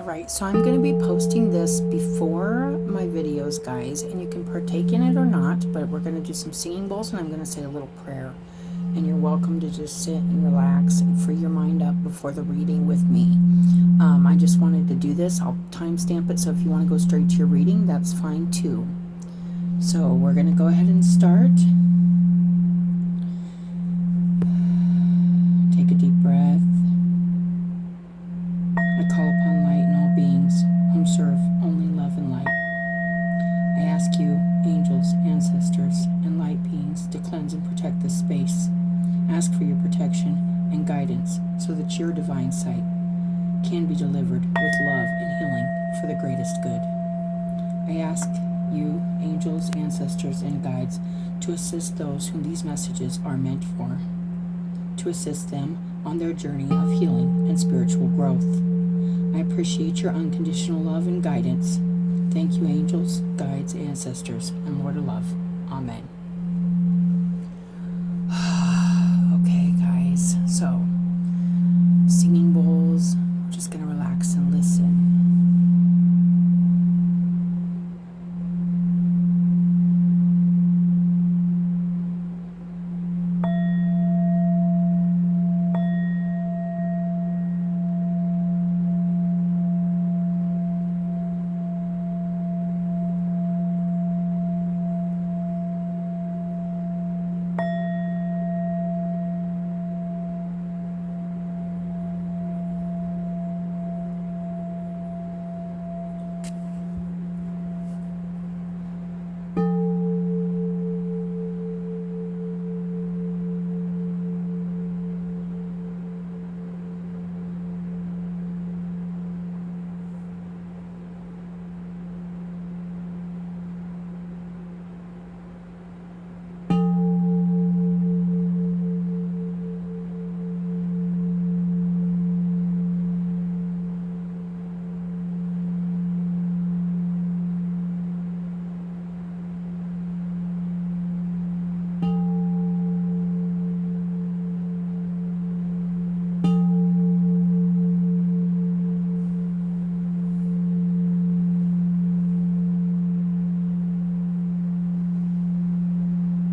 Alright, so I'm going to be posting this before my videos, guys, and you can partake in it or not, but we're going to do some singing bowls and I'm going to say a little prayer. And you're welcome to just sit and relax and free your mind up before the reading with me. I just wanted to do this. I'll timestamp it, so if you want to go straight to your reading, that's fine too. So we're going to go ahead and start. Take a deep breath. I call upon light in all beings, whom serve only love and light. I ask you, angels, ancestors, and light beings, to cleanse and protect this space. Ask for your protection and guidance so that your divine sight can be delivered with love and healing for the greatest good. I ask you, angels, ancestors, and guides, to assist those whom these messages are meant for, to assist them on their journey of healing and spiritual growth. I appreciate your unconditional love and guidance. Thank you, angels, guides, ancestors, and Lord of Love. Amen. Okay, guys, so singing bowls. I'm just going to relax and listen.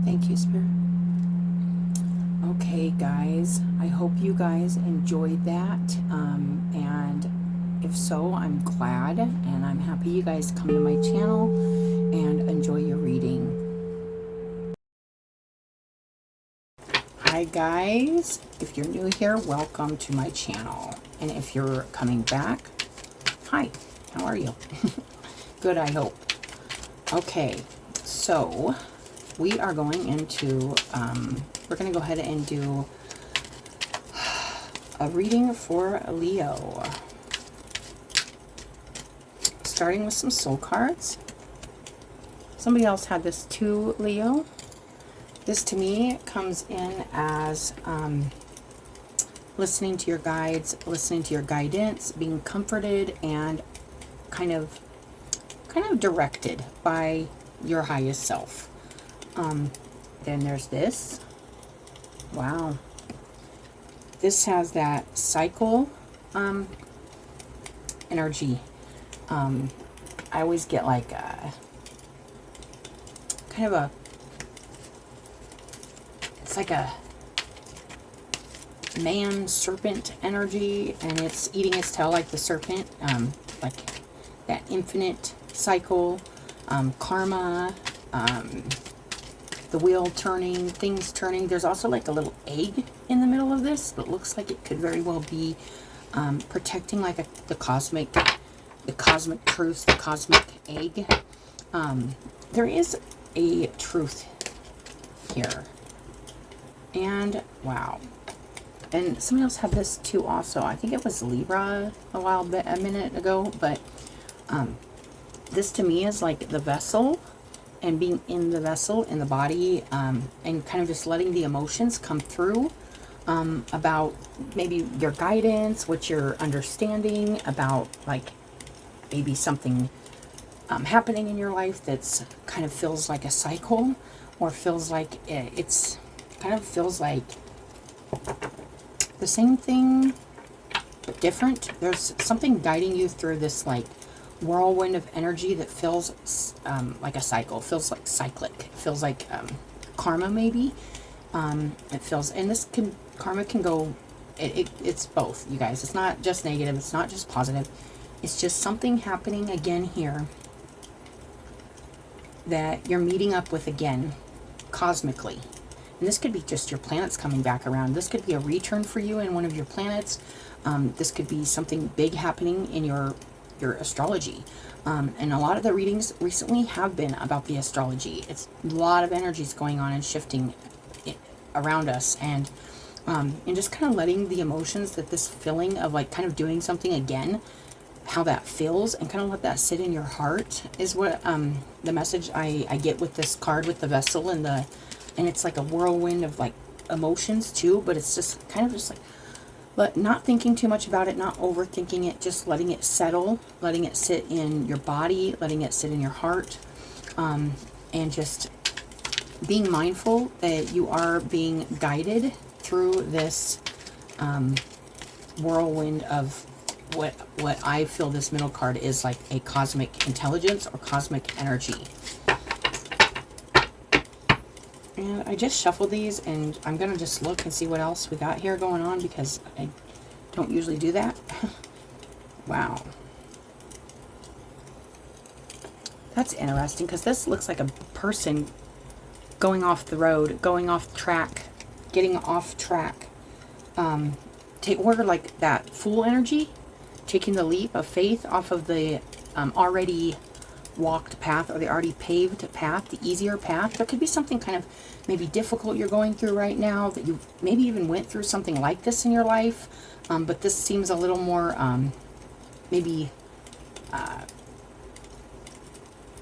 Thank you, Spirit. Okay, guys, I hope you guys enjoyed that, and if so, I'm glad, and I'm happy you guys come to my channel and enjoy your reading. Hi, guys. If you're new here, welcome to my channel, and if you're coming back, hi, how are you? Good, I hope. Okay, so we are going into, we're going to go ahead and do a reading for Leo. Starting with some soul cards. Somebody else had this too, Leo. This to me comes in as listening to your guides, listening to your guidance, being comforted, and kind of directed by your highest self. Then there's this. Wow. This has that cycle energy. I always get like a kind of a, it's like a man serpent energy, and it's eating its tail like the serpent, like that infinite cycle, karma, the wheel turning, things turning. There's also like a little egg in the middle of this that looks like it could very well be protecting like the cosmic truth, the cosmic egg. There is a truth here. And wow. And somebody else had this too also. I think it was Libra a minute ago, but this to me is like the vessel, and being in the vessel, in the body, and kind of just letting the emotions come through about maybe your guidance, what you're understanding about, like maybe something happening in your life that's kind of feels like a cycle, or feels like it's kind of feels like the same thing bit different. There's something guiding you through this like whirlwind of energy that feels like a cycle, feels like cyclic, feels like karma maybe. It feels, and karma can go, it's both, you guys. It's not just negative, it's not just positive. It's just something happening again here that you're meeting up with again, cosmically. And this could be just your planets coming back around. This could be a return for you in one of your planets. This could be something big happening in your astrology. And a lot of the readings recently have been about the astrology. It's a lot of energies going on and shifting around us. And just kind of letting the emotions, that this feeling of like kind of doing something again, how that feels, and kind of let that sit in your heart is what the message I get with this card with the vessel and it's like a whirlwind of like emotions too, but it's just kind of just like, but not thinking too much about it, not overthinking it, just letting it settle, letting it sit in your body, letting it sit in your heart, and just being mindful that you are being guided through this whirlwind of what I feel this middle card is like, a cosmic intelligence or cosmic energy. And I just shuffled these, and I'm going to just look and see what else we got here going on, because I don't usually do that. Wow. That's interesting, because this looks like a person going off the road, going off track, getting off track. Or like that fool energy, taking the leap of faith off of the already walked path, or the already paved path, the easier path. There could be something kind of maybe difficult you're going through right now, that you maybe even went through something like this in your life, but this seems a little more maybe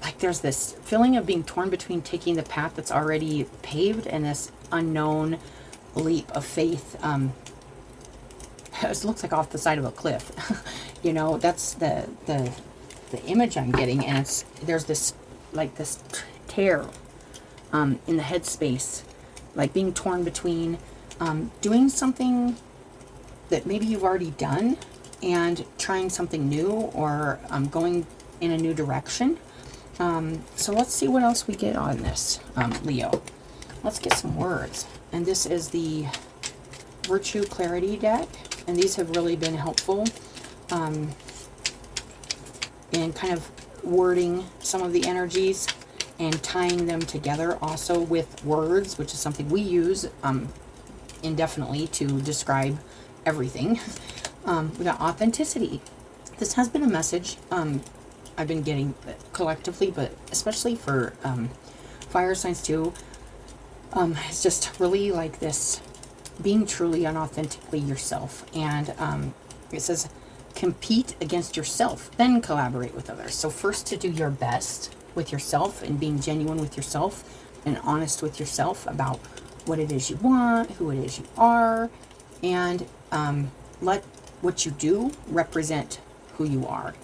like there's this feeling of being torn between taking the path that's already paved and this unknown leap of faith. It looks like off the side of a cliff. You know, that's the image I'm getting, and there's this like this tear in the headspace, like being torn between doing something that maybe you've already done and trying something new, or going in a new direction. So let's see what else we get on this, Leo. Let's get some words. And this is the Virtue Clarity deck, and these have really been helpful in kind of wording some of the energies and tying them together also with words, which is something we use indefinitely to describe everything. We got authenticity. This has been a message I've been getting collectively, but especially for fire signs too. It's just really like this, being truly and authentically yourself. And it says, compete against yourself, then collaborate with others. So first, to do your best with yourself and being genuine with yourself and honest with yourself about what it is you want, who it is you are, and let what you do represent who you are,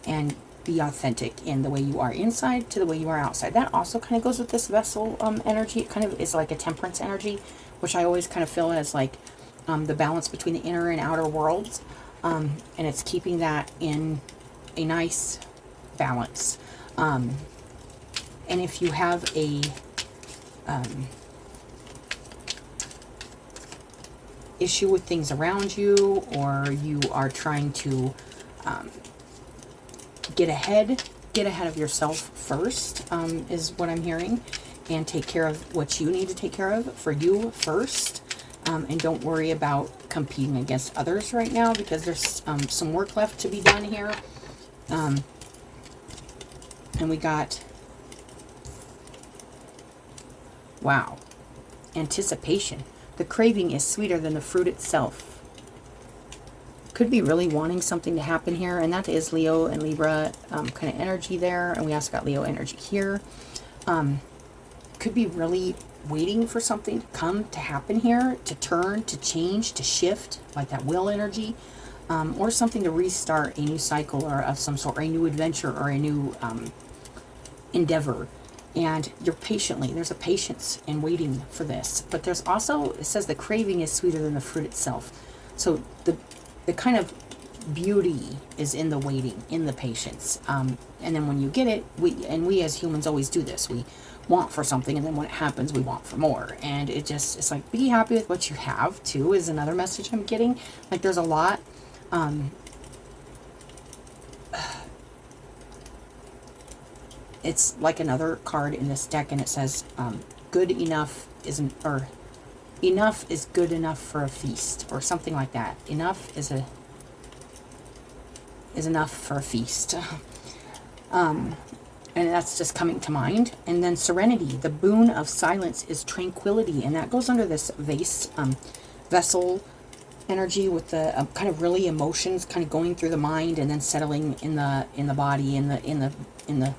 and be authentic in the way you are inside to the way you are outside. That also kind of goes with this vessel energy. It kind of is like a temperance energy, which I always kind of feel as like the balance between the inner and outer worlds. And it's keeping that in a nice balance. And if you have a issue with things around you, or you are trying to get ahead of yourself first, is what I'm hearing, and take care of what you need to take care of for you first. And don't worry about competing against others right now, because there's some work left to be done here. And we got, wow, anticipation. The craving is sweeter than the fruit itself. Could be really wanting something to happen here, and that is Leo and Libra kind of energy there. And we also got Leo energy here. Could be really waiting for something to happen here, to turn, to change, to shift, like that will energy, or something to restart a new cycle or of some sort, or a new adventure, or a new endeavor. And you're there's a patience in waiting for this. But there's also, it says the craving is sweeter than the fruit itself. So the kind of beauty is in the waiting, in the patience. And then when you get it, we as humans always do this. We want for something, and then when it happens, we want for more. And it's like, be happy with what you have too, is another message I'm getting. Like, there's a lot. It's like another card in this deck, and it says, good enough isn't, or enough is good enough for a feast, or something like that. Enough is enough for a feast. And that's just coming to mind. And then serenity, the boon of silence is tranquility, and that goes under this vessel energy, with the kind of really emotions kind of going through the mind and then settling in the body, in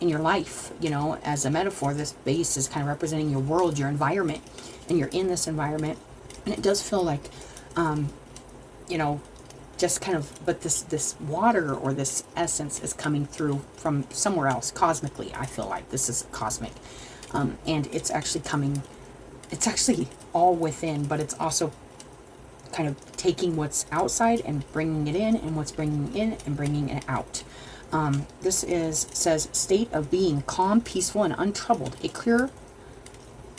your life. You know, as a metaphor, this vase is kind of representing your world, your environment, and you're in this environment, and it does feel like, you know, just kind of, but this water or this essence is coming through from somewhere else cosmically. I feel like this is cosmic, and it's actually coming. It's actually all within, but it's also kind of taking what's outside and bringing it in, and what's bringing in and bringing it out. This says state of being calm, peaceful, and untroubled, a clear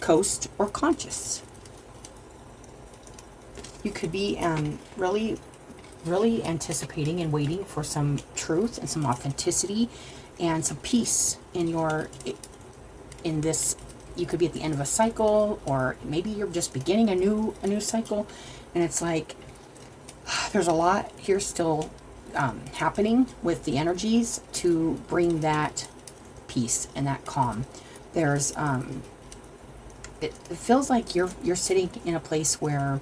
coast or conscious. You could be really anticipating and waiting for some truth and some authenticity and some peace in this. You could be at the end of a cycle, or maybe you're just beginning a new cycle, and it's like there's a lot here still happening with the energies to bring that peace and that calm. There's it feels like you're sitting in a place where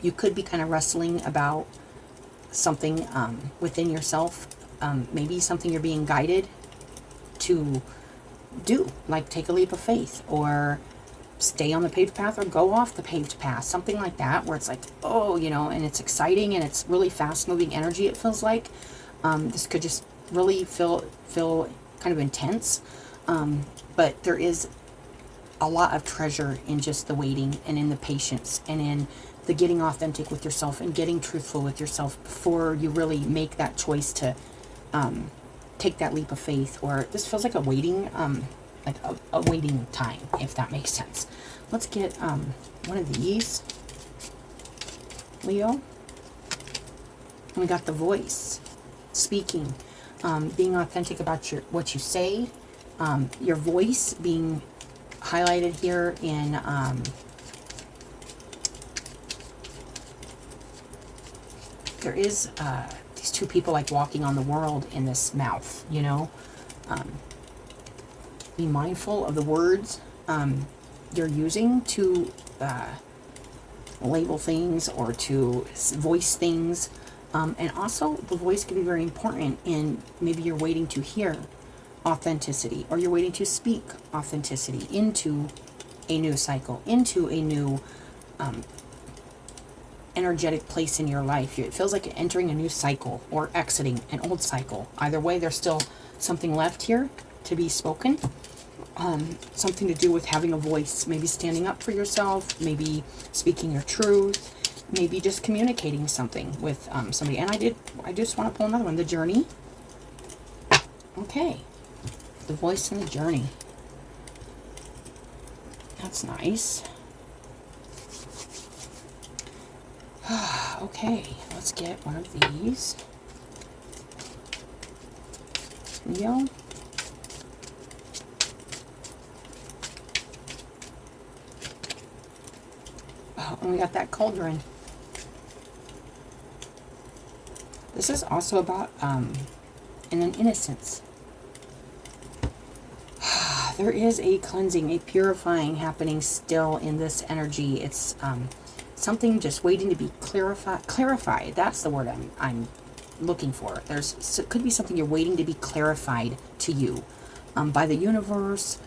you could be kind of wrestling about something within yourself, maybe something you're being guided to do, like take a leap of faith, or stay on the paved path, or go off the paved path, something like that, where it's like, oh, you know, and it's exciting, and it's really fast moving energy, it feels like. This could just really feel kind of intense, but there is a lot of treasure in just the waiting, and in the patience, and in the getting authentic with yourself, and getting truthful with yourself before you really make that choice to take that leap of faith. Or this feels like a waiting, like a waiting time, if that makes sense. Let's get one of these, Leo. We got the voice, speaking, being authentic about what you say, your voice being highlighted here in there is these two people like walking on the world in this mouth, you know. Be mindful of the words you're using to label things or to voice things. And also the voice can be very important in, maybe you're waiting to hear authenticity, or you're waiting to speak authenticity into a new cycle, into a new energetic place in your life. It feels like you're entering a new cycle or exiting an old cycle. Either way, there's still something left here to be spoken. Something to do with having a voice, maybe standing up for yourself, maybe speaking your truth, maybe just communicating something with somebody. And I just want to pull another one, the journey. Okay, the voice and the journey. That's nice. Okay, let's get one of these. Leo. Oh, and we got that cauldron. This is also about an innocence. There is a cleansing, a purifying happening still in this energy. It's something just waiting to be clarified. That's the word I'm looking for. Could be something you're waiting to be clarified to you by the universe,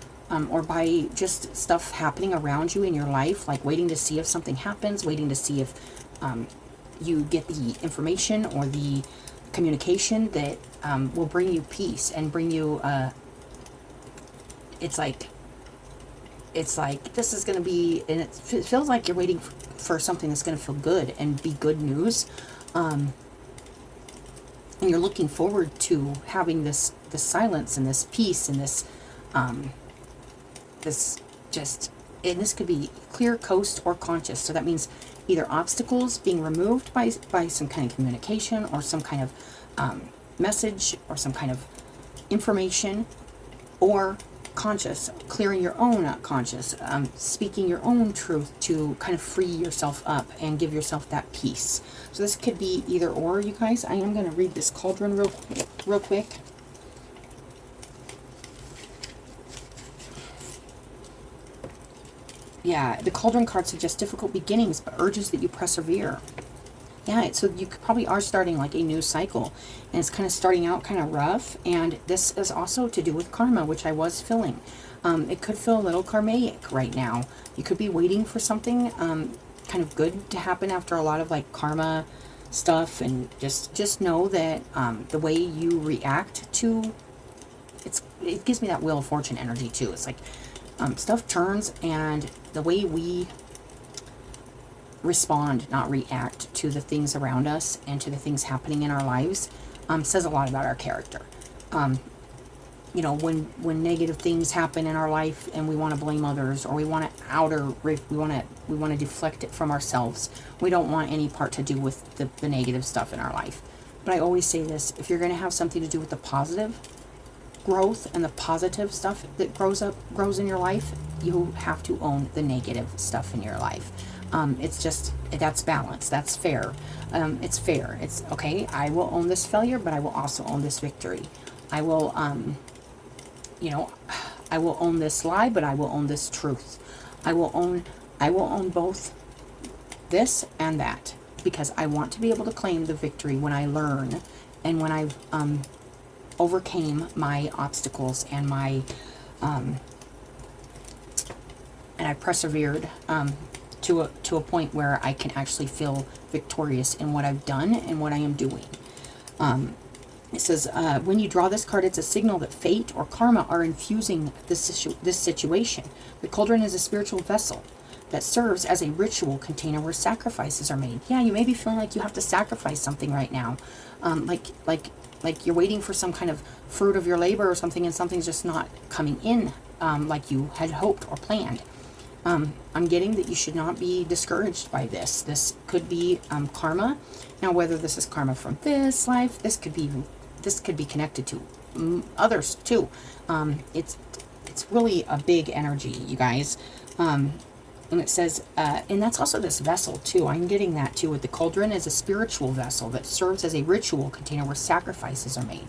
or by just stuff happening around you in your life, like waiting to see if something happens, waiting to see if you get the information or the communication that will bring you peace and bring you it's like this is going to be, and it feels like you're waiting for something that's going to feel good and be good news. And you're looking forward to having this silence and this peace and this just, and this could be clear, coast, or conscious. So that means either obstacles being removed by some kind of communication or some kind of message or some kind of information, or conscious, clearing your own conscious, speaking your own truth to kind of free yourself up and give yourself that peace. So this could be either or, you guys. I am going to read this cauldron real quick. Yeah, the cauldron card suggests difficult beginnings, but urges that you persevere. Yeah, so you probably are starting like a new cycle, and it's kind of starting out kind of rough, and this is also to do with karma, which I was feeling. It could feel a little karmic right now. You could be waiting for something kind of good to happen after a lot of like karma stuff, and just know that the way you react to it gives me that Wheel of Fortune energy too. It's like stuff turns, and the way we respond, not react, to the things around us and to the things happening in our lives says a lot about our character. You know, when negative things happen in our life and we want to blame others, or we want to we want to deflect it from ourselves. We don't want any part to do with the negative stuff in our life. But I always say this: if you're going to have something to do with the positive growth and the positive stuff that grows in your life, you have to own the negative stuff in your life. It's just, that's balance. That's fair. It's fair. It's okay. I will own this failure, but I will also own this victory. I will, you know, I will own this lie, but I will own this truth. I will own both this and that, because I want to be able to claim the victory when I learn and when I've, overcame my obstacles and my, and I persevered, to a point where I can actually feel victorious in what I've done and what I am doing. It says, when you draw this card, it's a signal that fate or karma are infusing this situation. The cauldron is a spiritual vessel that serves as a ritual container where sacrifices are made. Yeah, you may be feeling like you have to sacrifice something right now. Like you're waiting for some kind of fruit of your labor or something, and something's just not coming in like you had hoped or planned. I'm getting that you should not be discouraged by this. This could be karma. Now, whether this is karma from this life, this could be connected to others too. It's really a big energy, you guys. And it says, and that's also this vessel too. I'm getting that too with the cauldron as a spiritual vessel that serves as a ritual container where sacrifices are made.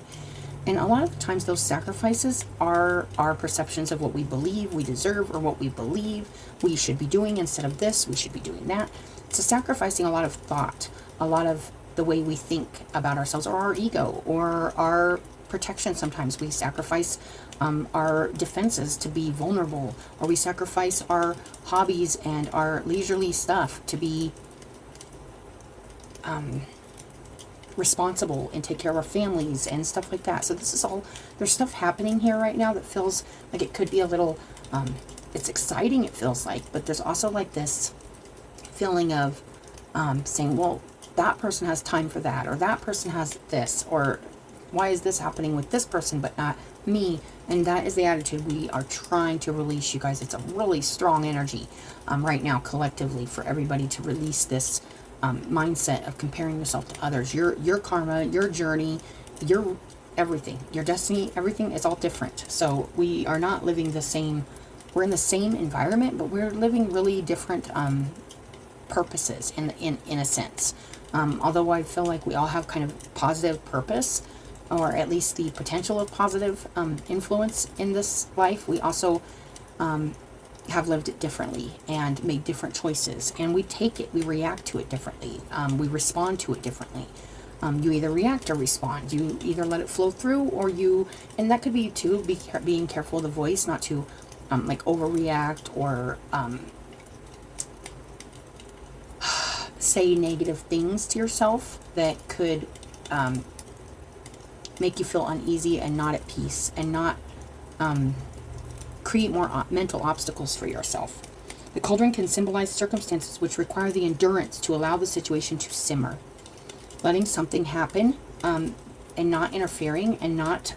And a lot of times those sacrifices are our perceptions of what we believe we deserve, or what we believe we should be doing. Instead of this, we should be doing that. It's sacrificing a lot of thought, a lot of the way we think about ourselves, or our ego, or our protection. Sometimes we sacrifice our defenses to be vulnerable, or we sacrifice our hobbies and our leisurely stuff to be responsible and take care of our families and stuff like that. So this is all, there's stuff happening here right now that feels like it could be a little, it's exciting, it feels like, but there's also like this feeling of saying, well, that person has time for that, or that person has this, or why is this happening with this person but not me? And that is the attitude we are trying to release, you guys. It's a really strong energy right now collectively for everybody to release this mindset of comparing yourself to others. Your karma, your journey, your everything, your destiny, everything is all different. So we are not living the same, we're in the same environment, but we're living really different purposes in a sense. Although I feel like we all have kind of positive purpose, or at least the potential of positive influence in this life, we also have lived it differently and made different choices, and we take it, we react to it differently, we respond to it differently. You either react or respond. You either let it flow through, or you, and that could be too, being careful of the voice, not to like overreact or say negative things to yourself that could make you feel uneasy and not at peace, and not create more mental obstacles for yourself. The cauldron can symbolize circumstances which require the endurance to allow the situation to simmer. letting something happen, and not interfering, and not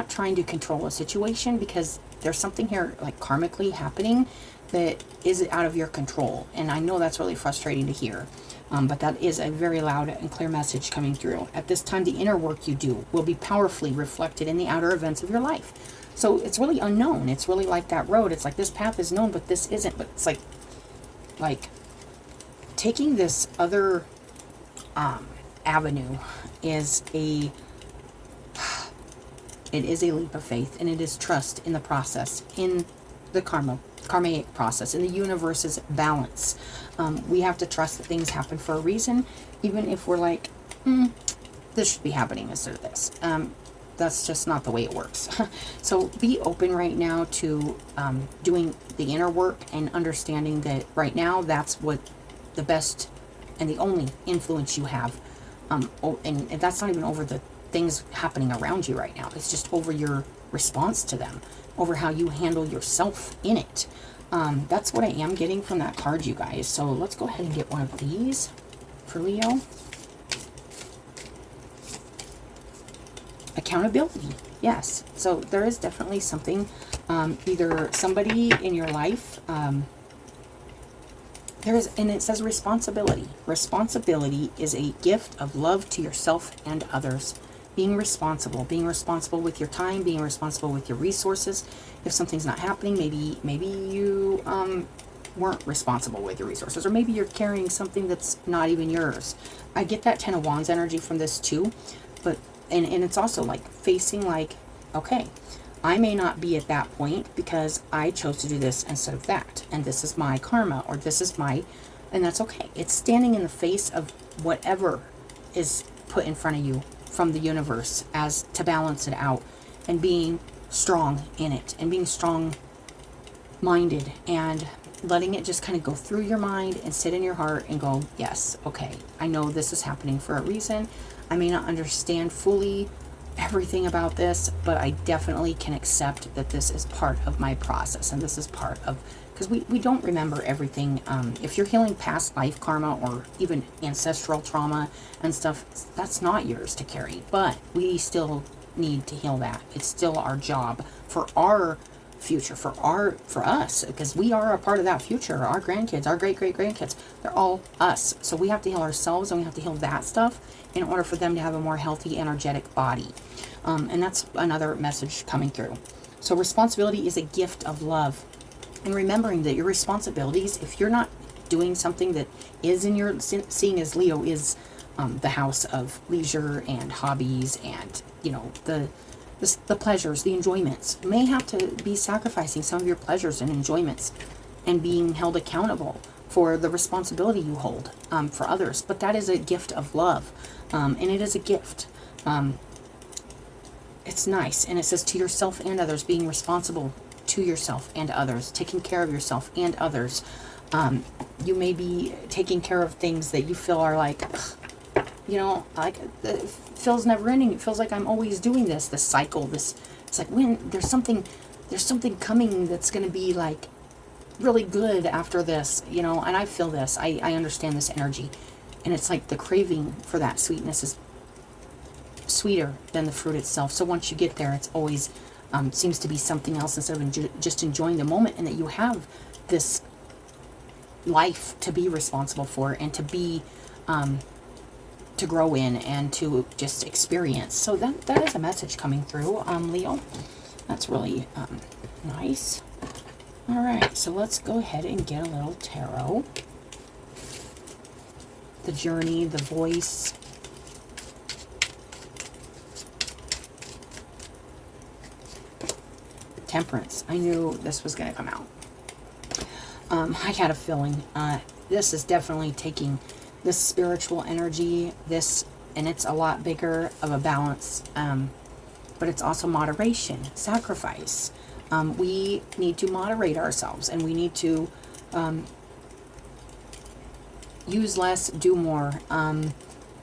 trying to control a situation, because there's something here like karmically happening that is out of your control. And I know that's really frustrating to hear, but that is a very loud and clear message coming through. At this time, the inner work you do will be powerfully reflected in the outer events of your life. So it's really unknown. It's really like that road. It's like this path is known, but this isn't. But it's like taking this other avenue is it is a leap of faith, and it is trust in the process, in the karmic process, in the universe's balance. We have to trust that things happen for a reason, even if we're like, this should be happening instead of this. That's just not the way it works. So be open right now to doing the inner work and understanding that right now that's what the best and the only influence you have. And that's not even over the things happening around you right now. It's just over your response to them, over how you handle yourself in it. That's what I am getting from that card, you guys. So let's go ahead and get one of these for Leo. Accountability. Yes. So there is definitely something, either somebody in your life, and it says responsibility. Responsibility is a gift of love to yourself and others. Being responsible with your time, being responsible with your resources. If something's not happening, maybe you weren't responsible with your resources, or maybe you're carrying something that's not even yours. I get that Ten of Wands energy from this too, but and it's also like facing like, okay, I may not be at that point because I chose to do this instead of that, and this is my karma, or this is my, and that's okay. It's standing in the face of whatever is put in front of you from the universe as to balance it out, and being strong in it, and being strong minded, and letting it just kind of go through your mind and sit in your heart and go, yes, okay, I know this is happening for a reason. I may not understand fully everything about this, but I definitely can accept that this is part of my process, and this is part of, because we don't remember everything. If you're healing past life karma or even ancestral trauma and stuff, that's not yours to carry, but we still need to heal that. It's still our job for our future, for us, because we are a part of that future. Our grandkids, our great-great-grandkids, they're all us. So we have to heal ourselves, and we have to heal that stuff in order for them to have a more healthy, energetic body. And that's another message coming through. So responsibility is a gift of love. And remembering that your responsibilities, if you're not doing something that is in your, seeing as Leo is the house of leisure and hobbies, and, you know, the pleasures, the enjoyments, may have to be sacrificing some of your pleasures and enjoyments and being held accountable for the responsibility you hold for others. But that is a gift of love, and it is a gift. It's nice, and it says to yourself and others, being responsible to yourself and others, taking care of yourself and others. You may be taking care of things that you feel are like, you know, like it feels never ending. It feels like I'm always doing this cycle. It's like when there's something coming that's going to be like really good after this, you know. And I feel this. I understand this energy, and it's like the craving for that sweetness is sweeter than the fruit itself. So once you get there, it's always seems to be something else instead of just enjoying the moment, and that you have this life to be responsible for, and to be to grow in, and to just experience. So that is a message coming through, Leo. That's really nice. All right, so let's go ahead and get a little tarot. The journey, the voice. Temperance. I knew this was going to come out. I had a feeling this is definitely taking this spiritual energy, and it's a lot bigger of a balance, but it's also moderation, sacrifice. We need to moderate ourselves, and we need to use less, do more,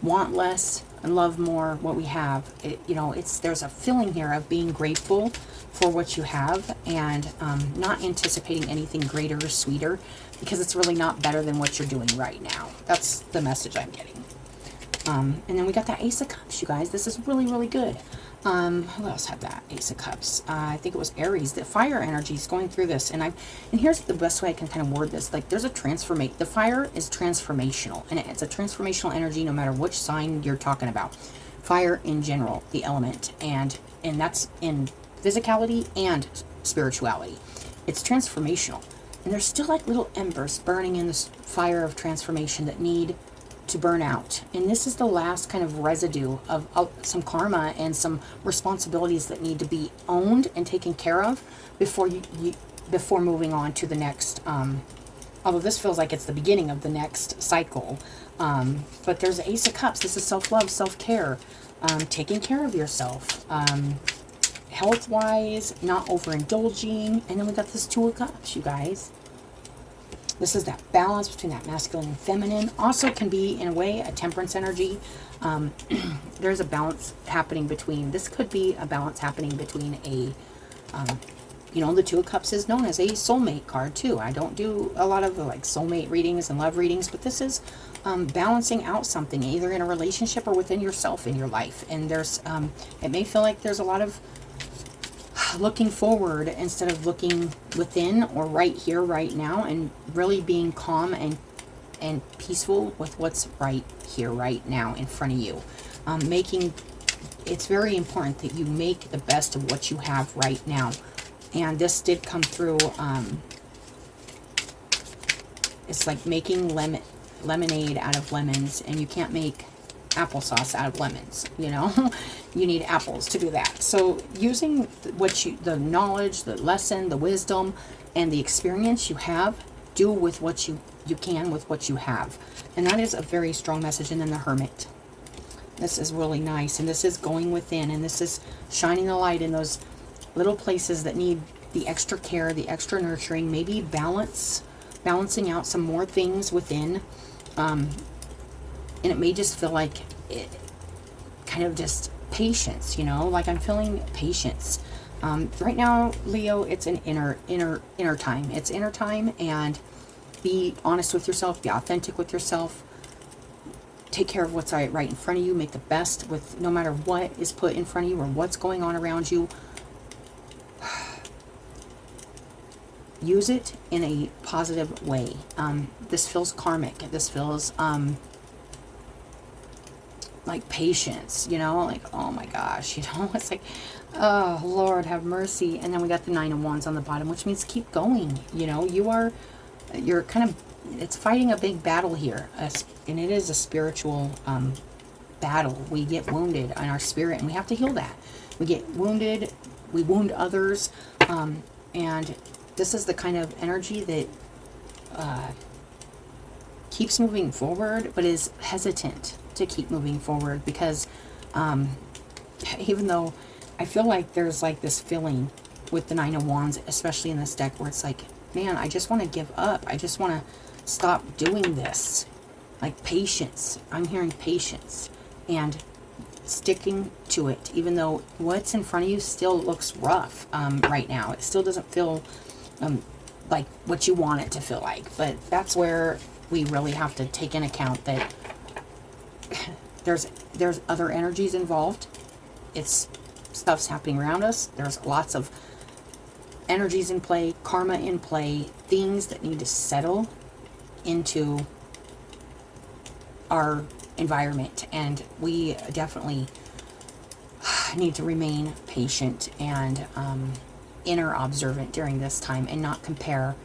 want less, and love more what we have. You know, there's a feeling here of being grateful for what you have, and not anticipating anything greater or sweeter, because it's really not better than what you're doing right now. That's the message I'm getting. And then we got that Ace of Cups, you guys. This is really, really good. Who else had that Ace of Cups? I think it was Aries. The fire energy is going through this, and here's the best way I can kind of word this. Like, there's a the fire is transformational, and it's a transformational energy no matter which sign you're talking about. Fire in general, the element, and that's in physicality and spirituality. It's transformational, and there's still like little embers burning in this fire of transformation that need to burn out. And this is the last kind of residue of some karma and some responsibilities that need to be owned and taken care of before before moving on to the next, although this feels like it's the beginning of the next cycle. But there's the Ace of Cups. This is self-love, self-care, taking care of yourself, health-wise, not overindulging. And then we got this Two of Cups, you guys. This is that balance between that masculine and feminine. Also can be, in a way, a temperance energy. There's a balance happening between, this could be a balance happening between a, you know, the Two of Cups is known as a soulmate card too. I don't do a lot of like soulmate readings and love readings, but this is balancing out something, either in a relationship or within yourself in your life. And there's, it may feel like there's a lot of looking forward instead of looking within or right here, right now, and really being calm and peaceful with what's right here, right now in front of you. It's very important that you make the best of what you have right now. And this did come through, it's like making lemonade out of lemons, and you can't make applesauce out of lemons, you know. You need apples to do that. So using the knowledge, the lesson, the wisdom, and the experience you have, do with what you can with what you have. And that is a very strong message. And then the Hermit. This is really nice, and this is going within, and this is shining the light in those little places that need the extra care, the extra nurturing, maybe balancing out some more things within. And it may just feel like it kind of just patience, you know, like I'm feeling patience. Right now, Leo, it's an inner time. It's inner time, and be honest with yourself, be authentic with yourself. Take care of what's right in front of you. Make the best with no matter what is put in front of you or what's going on around you. Use it in a positive way. This feels karmic. This feels like patience, you know, like, oh my gosh, you know, it's like, oh Lord, have mercy. And then we got the Nine of Wands on the bottom, which means keep going. You know, you're kind of, it's fighting a big battle here, and it is a spiritual battle. We get wounded in our spirit, and we have to heal that. We get wounded, we wound others, and this is the kind of energy that keeps moving forward, but is hesitant to keep moving forward, because even though I feel like there's like this feeling with the Nine of Wands, especially in this deck, where it's like, man, I just want to give up. I just want to stop doing this. Like patience. I'm hearing patience and sticking to it, even though what's in front of you still looks rough right now. It still doesn't feel like what you want it to feel like. But that's where we really have to take in account that there's other energies involved. It's stuff's happening around us. There's lots of energies in play, karma in play, things that need to settle into our environment, and we definitely need to remain patient and inner observant during this time, and not compare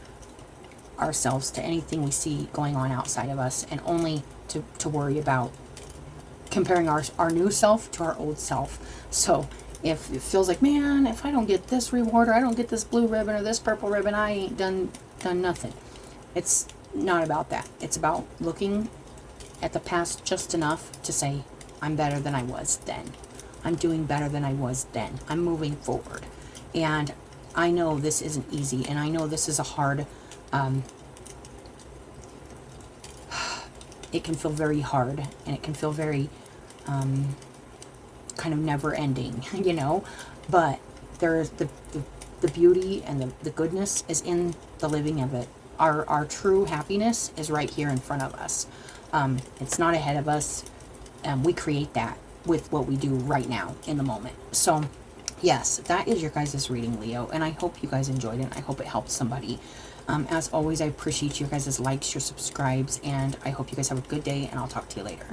ourselves to anything we see going on outside of us, and only to worry about comparing our new self to our old self. So if it feels like, man, if I don't get this reward, or I don't get this blue ribbon or this purple ribbon, I ain't done nothing. It's not about that. It's about looking at the past just enough to say, I'm better than I was then. I'm doing better than I was then. I'm moving forward. And I know this isn't easy, and I know this is a hard, it can feel very hard, and it can feel very kind of never ending, you know, but there is the beauty and the goodness is in the living of it. Our true happiness is right here in front of us. It's not ahead of us. We create that with what we do right now in the moment. So yes, that is your guys' reading, Leo, and I hope you guys enjoyed it. I hope it helped somebody. As always, I appreciate your guys' likes, your subscribes, and I hope you guys have a good day, and I'll talk to you later.